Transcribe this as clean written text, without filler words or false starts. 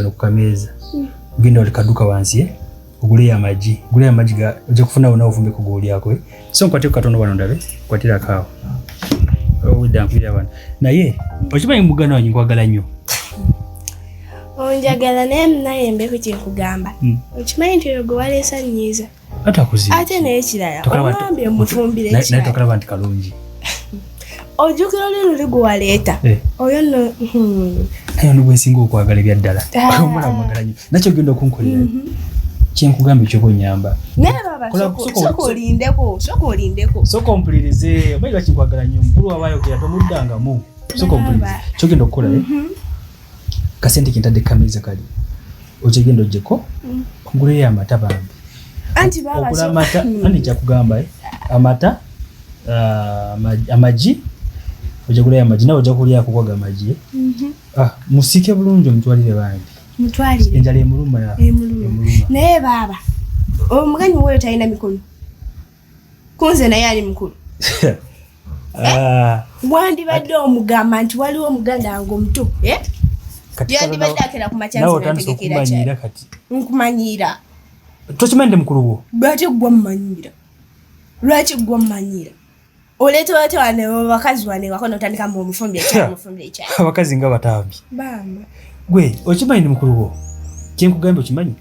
wano ku kameeza genda wali kaduka wansi ogule amagi ga ojja kufuna wona ovumbe ku goliako so nkwate ku katono wano ndabe kwatira kawo owida mpira wano naye okimanyi muganda wanyu nkwagala nnyo onjagala naye mbeko kyenkugamba okimanyi nti oyo gwe waleesa nnyiza ate naye kirala ogambye mufumbire naye tokalaba nti kalungi ojjukira luli gwe waleeta oyo nno ayo nibwe nsinga okwagala ebyaddala omwana mwagala nnyo nakyo genda okunkolera kyenkugamba ekyokonyamba naye baba soka olindeko soka ompulirize omanyi lwaki nkwagala nnyo mukulu wabayogera tomuddangamu soka ompulirize kyogenda okukola kasente kintadde kameeza kali okyegenda ojjeko oguleyo amata bambi anti baba okula amata ani kyakugamba amata amagi ojagulayo amagi nawe ojja kulya akukwaga amagi musike bulungi omutwalire bambi mutwalire enjala emuluma naye baba omuganyi woyo talina mikono kunze naye ali mukulu wandibadde omugamba nti waliwo omuganda wange omuto yandibadde akera ku machansi nategekera kyali nkumanyira tokimanyi ndi mukulu wo lwaki gwa mmanyira oleeta wate wane bakazi wane wakona otandika mu omufumbire ekyali abakazi nga batambi bamba gwe okimanyi ndi mukulu wo kyenkugambye okimanyi